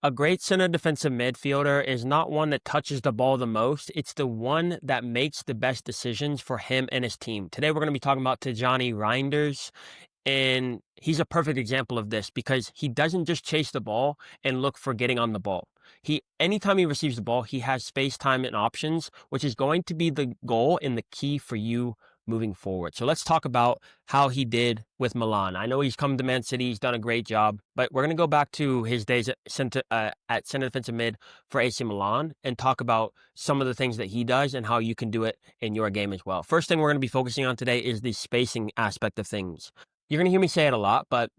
A great center defensive midfielder is not one that touches the ball the most. It's the one that makes the best decisions for him and his team. Today, we're going to be talking about Tijjani Reijnders, and he's a perfect example of this because he doesn't just chase the ball and look for getting on the ball. Anytime he receives the ball, he has space, time, and options, which is going to be the goal and the key for you moving forward. So let's talk about how he did with Milan. I know he's come to Man City. He's done a great job, but we're going to go back to his days at center defensive mid for AC Milan and talk about some of the things that he does and how you can do it in your game as well. First thing we're going to be focusing on today is the spacing aspect of things. You're going to hear me say it a lot, but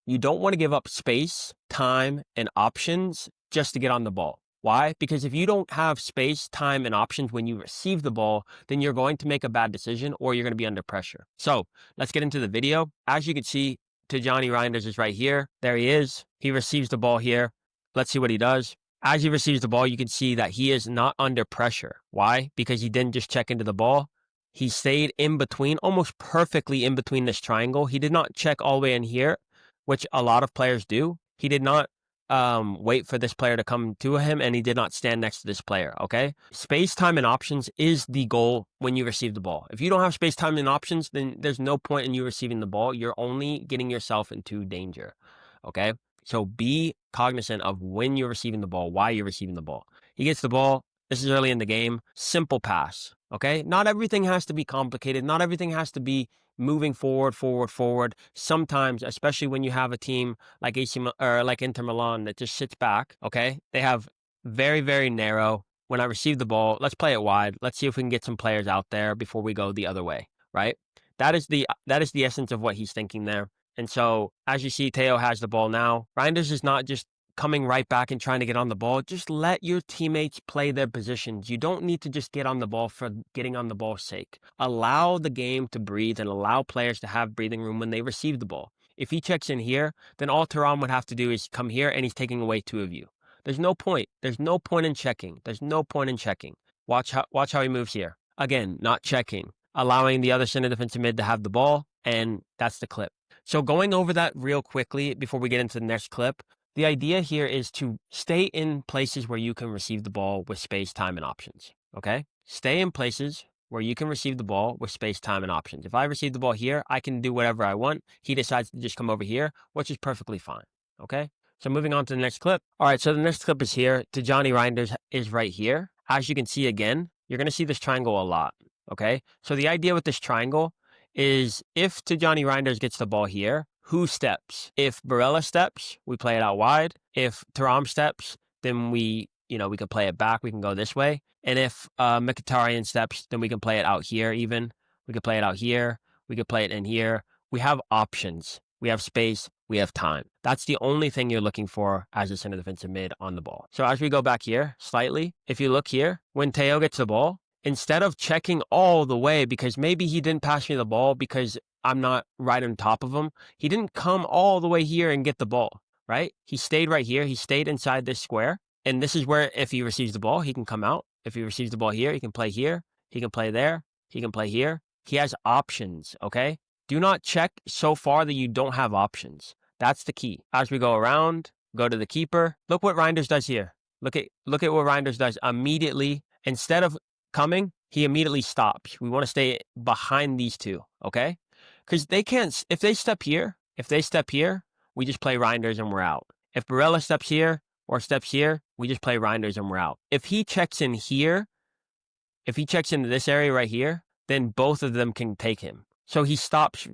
you don't want to give up space, time, and options just to get on the ball. Why? Because if you don't have space, time, and options when you receive the ball, then you're going to make a bad decision or you're going to be under pressure. So let's get into the video. As you can see, Tijjani Reijnders is right here. There he is. He receives the ball here. Let's see what he does. As he receives the ball, you can see that he is not under pressure. Why? Because he didn't just check into the ball. He stayed in between, almost perfectly in between this triangle. He did not check all the way in here, which a lot of players do. He did not wait for this player to come to him, and he did not stand next to this player, okay? Space, time, and options is the goal when you receive the ball. If you don't have space, time, and options, then there's no point in you receiving the ball. You're only getting yourself into danger, okay? So be cognizant of when you're receiving the ball, why you're receiving the ball. He gets the ball. This is early in the game. Simple pass, okay? Not everything has to be complicated. Not everything has to be moving forward. Sometimes, especially when you have a team like like Inter Milan that just sits back, okay? They have very, very narrow. When I receive the ball, let's play it wide. Let's see if we can get some players out there before we go the other way, right? That is the essence of what he's thinking there. And so, as you see, Teo has the ball now. Reijnders is not just coming right back and trying to get on the ball. Just let your teammates play their positions. You don't need to just get on the ball for getting on the ball's sake. Allow the game to breathe and allow players to have breathing room when they receive the ball. If he checks in here, then all Thuram would have to do is come here and he's taking away two of you. There's no point. There's no point in checking. There's no point in checking. Watch how he moves here. Again, not checking. Allowing the other center defensive mid to have the ball, and that's the clip. So going over that real quickly before we get into the next clip, the idea here is to stay in places where you can receive the ball with space, time, and options, okay? Stay in places where you can receive the ball with space, time, and options. If I receive the ball here, I can do whatever I want. He decides to just come over here, which is perfectly fine, okay? So moving on to the next clip. All right, so the next clip is here. Tijjani Reijnders is right here. As you can see again, you're going to see this triangle a lot, okay? So the idea with this triangle is if Tijjani Reijnders gets the ball here, who steps? If Barella steps, we play it out wide. If Thuram steps, then we can play it back. We can go this way. And if Mkhitaryan steps, then we can play it out here even. We could play it out here. We could play it in here. We have options. We have space. We have time. That's the only thing you're looking for as a center defensive mid on the ball. So as we go back here slightly, if you look here, when Teo gets the ball, instead of checking all the way because maybe he didn't pass me the ball because I'm not right on top of him, he didn't come all the way here and get the ball, right? He stayed right here. He stayed inside this square. And this is where if he receives the ball, he can come out. If he receives the ball here, he can play here. He can play there. He can play here. He has options, okay? Do not check so far that you don't have options. That's the key. As we go around, go to the keeper. Look what Reijnders does here. Look at what Reijnders does immediately. Instead of coming, he immediately stops. We want to stay behind these two, okay? Because they can't, if they step here, we just play Reijnders and we're out. If Barella steps here or steps here, we just play Reijnders and we're out. If he checks in here, if he checks into this area right here, then both of them can take him. So he stops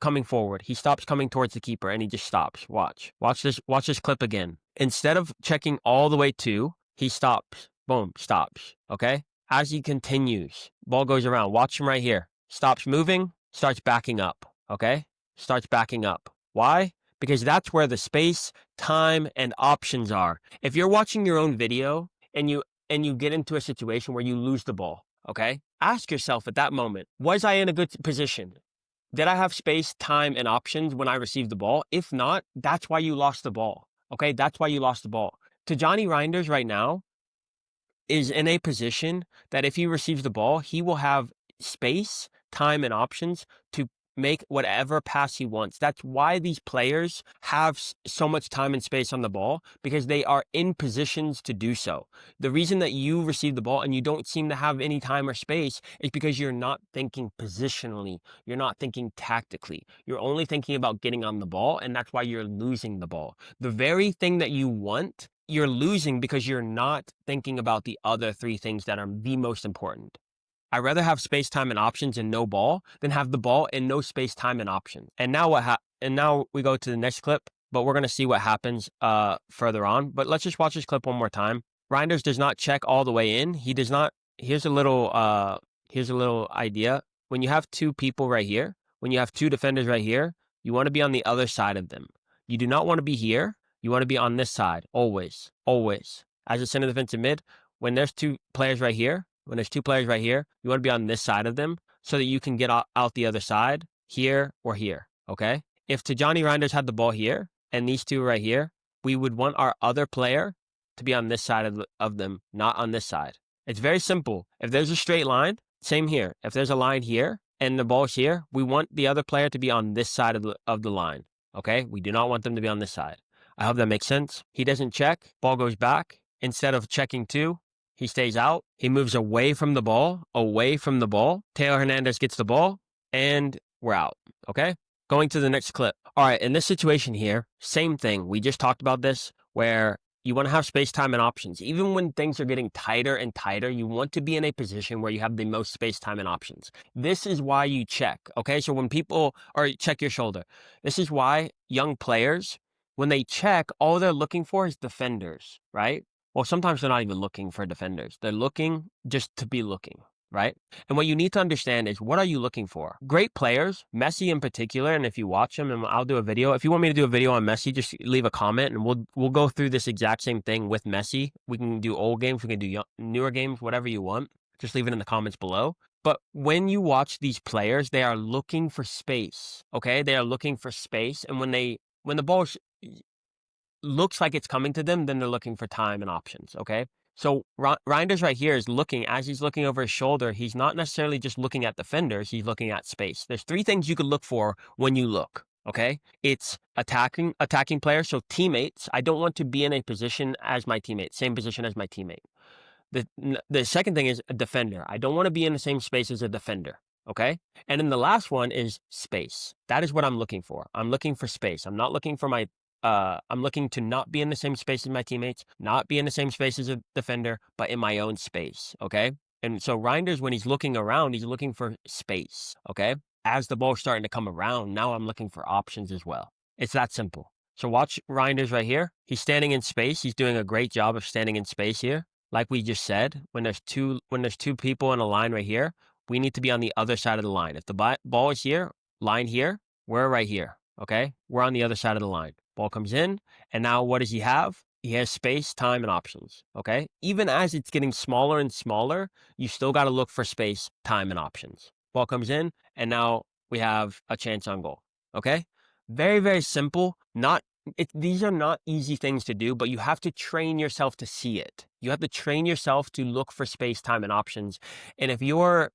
coming forward. He stops coming towards the keeper and he just stops. Watch this clip again. Instead of checking all the way to, he stops. Boom, stops, okay? As he continues, ball goes around. Watch him right here. Stops moving, starts backing up, okay? Starts backing up. Why? Because that's where the space, time, and options are. If you're watching your own video and you get into a situation where you lose the ball, okay? Ask yourself at that moment, was I in a good position? Did I have space, time, and options when I received the ball? If not, that's why you lost the ball, okay? That's why you lost the ball. Tijjani Reijnders right now is in a position that if he receives the ball, he will have space, time, and options to make whatever pass he wants. That's why these players have so much time and space on the ball, because they are in positions to do so. The reason that you receive the ball and you don't seem to have any time or space is because you're not thinking positionally. You're not thinking tactically. You're only thinking about getting on the ball, and that's why you're losing the ball. The very thing that you want, you're losing because you're not thinking about the other three things that are the most important. I'd rather have space, time, and options and no ball than have the ball and no space, time, and option. And now we go to the next clip, but we're going to see what happens further on. But let's just watch this clip one more time. Reijnders does not check all the way in. He does not. Here's a little idea. When you have two people right here, when you have two defenders right here, you want to be on the other side of them. You do not want to be here. You want to be on this side, always, always. As a center defensive mid, when there's two players right here, you want to be on this side of them so that you can get out the other side, here or here, okay? If Tijjani Reijnders had the ball here and these two right here, we would want our other player to be on this side of them, not on this side. It's very simple. If there's a straight line, same here. If there's a line here and the ball's here, we want the other player to be on this side of the line, okay? We do not want them to be on this side. I hope that makes sense. He doesn't check. Ball goes back. Instead of checking two, he stays out. He moves away from the ball. Taylor Hernandez gets the ball, and we're out, okay? Going to the next clip. All right, in this situation here, same thing. We just talked about this, where you want to have space, time, and options. Even when things are getting tighter and tighter, you want to be in a position where you have the most space, time, and options. This is why you check, okay? So when check your shoulder. This is why young players, when they check, all they're looking for is defenders, right? Well, sometimes they're not even looking for defenders. They're looking just to be looking, right? And what you need to understand is, what are you looking for? Great players, Messi in particular, and if you watch him, and I'll do a video. If you want me to do a video on Messi, just leave a comment, and we'll go through this exact same thing with Messi. We can do old games, we can do newer games, whatever you want. Just leave it in the comments below. But when you watch these players, they are looking for space, okay? They are looking for space, and when the ball looks like it's coming to them, then they're looking for time and options, okay? So Reijnders right here is looking, as he's looking over his shoulder, he's not necessarily just looking at defenders, he's looking at space. There's three things you could look for when you look, okay? It's attacking players, so teammates. I don't want to be in a position as my teammate, same position as my teammate. The second thing is a defender. I don't want to be in the same space as a defender, okay? And then the last one is space. That is what I'm looking for. I'm looking for space. I'm not looking for I'm looking to not be in the same space as my teammates, not be in the same space as a defender, but in my own space, okay? And so Reijnders, when he's looking around, he's looking for space, okay? As the ball's starting to come around, now I'm looking for options as well. It's that simple. So watch Reijnders right here. He's standing in space. He's doing a great job of standing in space here. Like we just said, when there's two people in a line right here, we need to be on the other side of the line. If the ball is here, line here, we're right here, okay? We're on the other side of the line. Ball comes in, and now what does he have? He has space, time, and options, okay? Even as it's getting smaller and smaller, you still got to look for space, time, and options. Ball comes in, and now we have a chance on goal, okay? Very, very simple. These are not easy things to do, but you have to train yourself to see it. You have to train yourself to look for space, time, and options. And if you're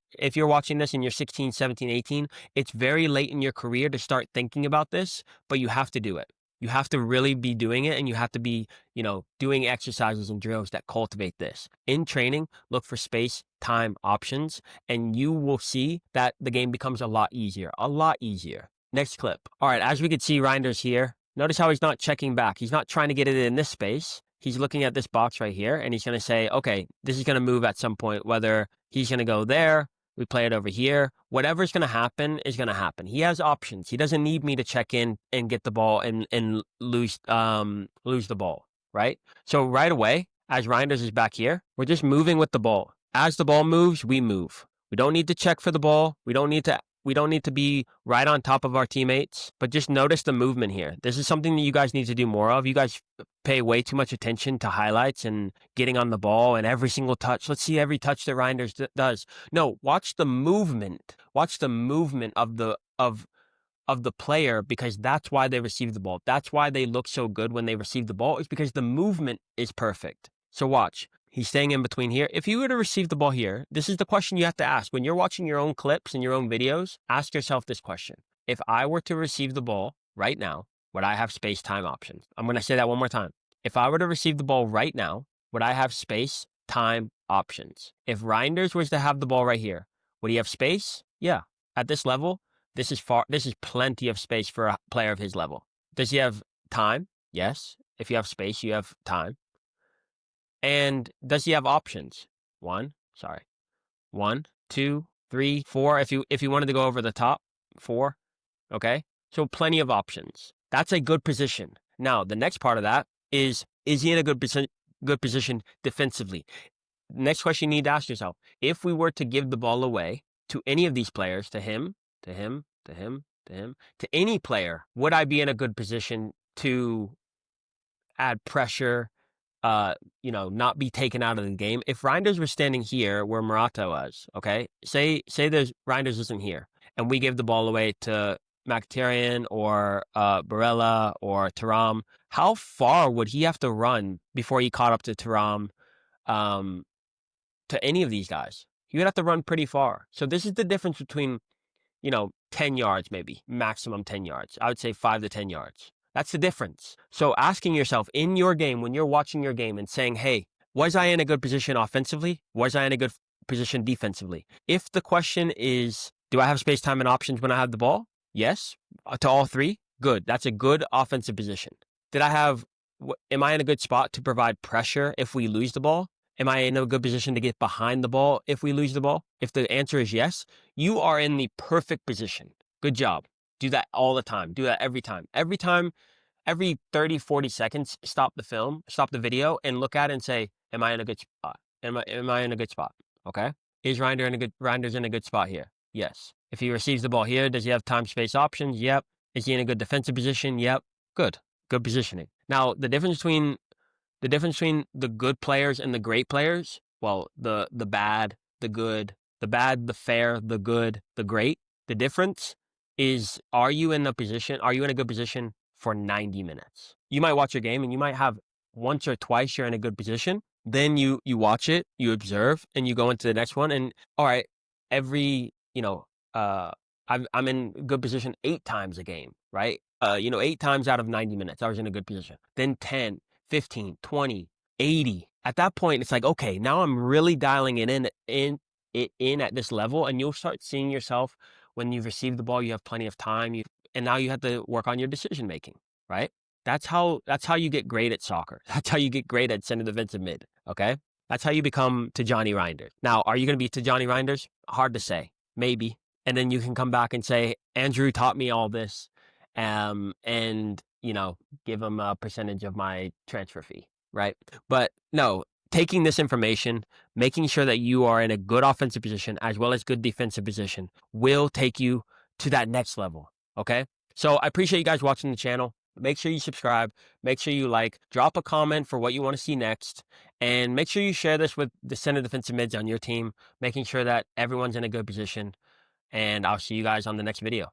watching this and you're 16, 17, 18, it's very late in your career to start thinking about this, but you have to do it. You have to really be doing it, and you have to be, doing exercises and drills that cultivate this. In training, look for space, time, options, and you will see that the game becomes a lot easier. Next clip. All right, as we can see, Reijnders here. Notice how he's not checking back. He's not trying to get it in this space. He's looking at this box right here, and he's going to say, okay, this is going to move at some point, whether he's going to go there, we play it over here. Whatever's going to happen is going to happen. He has options. He doesn't need me to check in and get the ball and lose the ball, right? So right away, as Reijnders is back here, we're just moving with the ball. As the ball moves, we move. We don't need to check for the ball. We don't need to be right on top of our teammates, but just notice the movement here. This is something that you guys need to do more of. You guys pay way too much attention to highlights and getting on the ball and every single touch. Let's see every touch that Reijnders does. No, watch the movement. Watch the movement of the player, because that's why they receive the ball. That's why they look so good when they receive the ball, is because the movement is perfect. So watch. He's staying in between here. If you were to receive the ball here, this is the question you have to ask. When you're watching your own clips and your own videos, ask yourself this question. if I were to receive the ball right now, would I have space time options? I'm going to say that one more time. If I were to receive the ball right now, would I have space time options? If Reijnders was to have the ball right here, would he have space? Yeah. At this level, this is plenty of space for a player of his level. Does he have time? Yes. If you have space, you have time. And does he have options? One, 2, 3, 4. If you wanted to go over the top, 4. Okay. So plenty of options. That's a good position. Now, the next part of that is he in a good position defensively? Next question you need to ask yourself, if we were to give the ball away to any of these players, to him, to any player, would I be in a good position to add pressure, not be taken out of the game? If Reijnders was standing here where Morata was, okay, say there's Reijnders isn't here, and we give the ball away to Mkhitaryan or Barella or Thuram, how far would he have to run before he caught up to Thuram, to any of these guys? He would have to run pretty far. So this is the difference between, 10 yards, maybe maximum 10 yards. I would say 5 to 10 yards. That's the difference. So asking yourself in your game, when you're watching your game and saying, hey, was I in a good position offensively? Was I in a good position defensively? If the question is, do I have space, time, and options when I have the ball? Yes, to all three. Good. That's a good offensive position. Am I in a good spot to provide pressure if we lose the ball? Am I in a good position to get behind the ball if we lose the ball? If the answer is yes, you are in the perfect position. Good job. Do that all the time. Do that every time. Every 30, 40 seconds, stop the video, and look at it and say, am I in a good spot? Am I in a good spot? Okay? Is Reijnders in a good spot here? Yes. If he receives the ball here, does he have time, space options? Yep. Is he in a good defensive position? Yep. Good positioning. Now, the difference between the good players and the great players, well, the bad, the good, the fair, the good, the great, the difference is, are you in a good position for 90 minutes? You might watch a game and you might have once or twice you're in a good position. Then you watch it, you observe, and you go into the next one. And all right, I'm in good position 8 times a game, right? 8 times out of 90 minutes, I was in a good position. Then 10, 15, 20, 80. At that point, it's like, okay, now I'm really dialing it in at this level, and you'll start seeing yourself when you've received the ball, you have plenty of time, and now you have to work on your decision making, right? That's how you get great at soccer. That's how you get great at center defensive mid, okay? That's how you become Tijjani Reijnders. Now, are you going to be Tijjani Reijnders? Hard to say. Maybe. And then you can come back and say, Andrew taught me all this, and give him a percentage of my transfer fee, right? But no, taking this information, making sure that you are in a good offensive position as well as good defensive position will take you to that next level, okay? So I appreciate you guys watching the channel. Make sure you subscribe. Make sure you like. Drop a comment for what you want to see next. And make sure you share this with the center defensive mids on your team, making sure that everyone's in a good position. And I'll see you guys on the next video.